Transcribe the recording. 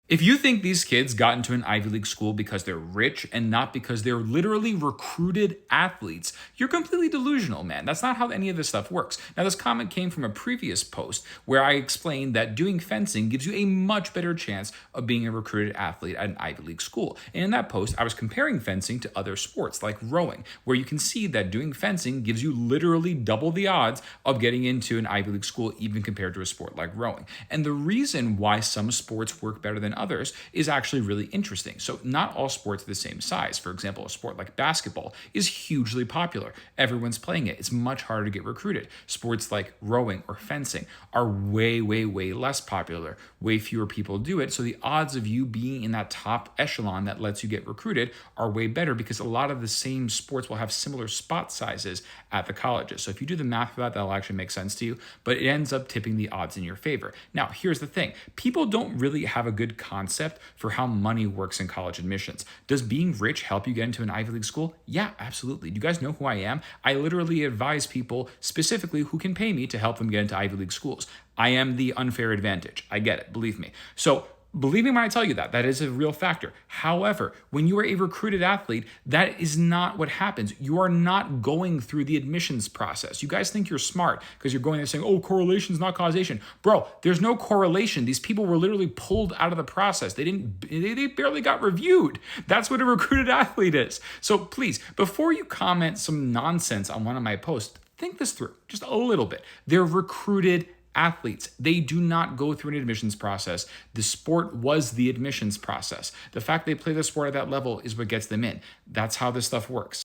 If you think these kids got into an Ivy League school because they're rich and not because they're literally recruited athletes, you're completely delusional, man. That's not how any of this stuff works. Now, this comment came from a previous post where I explained that doing fencing gives you a much better chance of being a recruited athlete at an Ivy League school. And in that post, I was comparing fencing to other sports like rowing, where you can see that doing fencing gives you literally double the odds of getting into an Ivy League school, even compared to a sport like rowing. And the reason why some sports work better than others is actually really interesting. So not all sports are the same size. For example, a sport like basketball is hugely popular. Everyone's playing it. It's much harder to get recruited. Sports like rowing or fencing are way, way, way less popular. Way fewer people do it. So the odds of you being in that top echelon that lets you get recruited are way better because a lot of the same sports will have similar spot sizes at the colleges. So if you do the math for that, that'll actually make sense to you, but it ends up tipping the odds in your favor. Now, here's the thing. People don't really have a good concept for how money works in college admissions. Does being rich help you get into an Ivy League school? Yeah, absolutely. Do you guys know who I am? I literally advise people specifically who can pay me to help them get into Ivy League schools. I am the unfair advantage. I get it, believe me. So believe me when I tell you that, that is a real factor. However, when you are a recruited athlete, that is not what happens. You are not going through the admissions process. You guys think you're smart because you're going there saying, oh, correlation is not causation. Bro, there's no correlation. These people were literally pulled out of the process. They barely got reviewed. That's what a recruited athlete is. So please, before you comment some nonsense on one of my posts, think this through just a little bit. They're recruited athletes. They do not go through an admissions process. The sport was the admissions process. The fact they play the sport at that level is what gets them in. That's how this stuff works.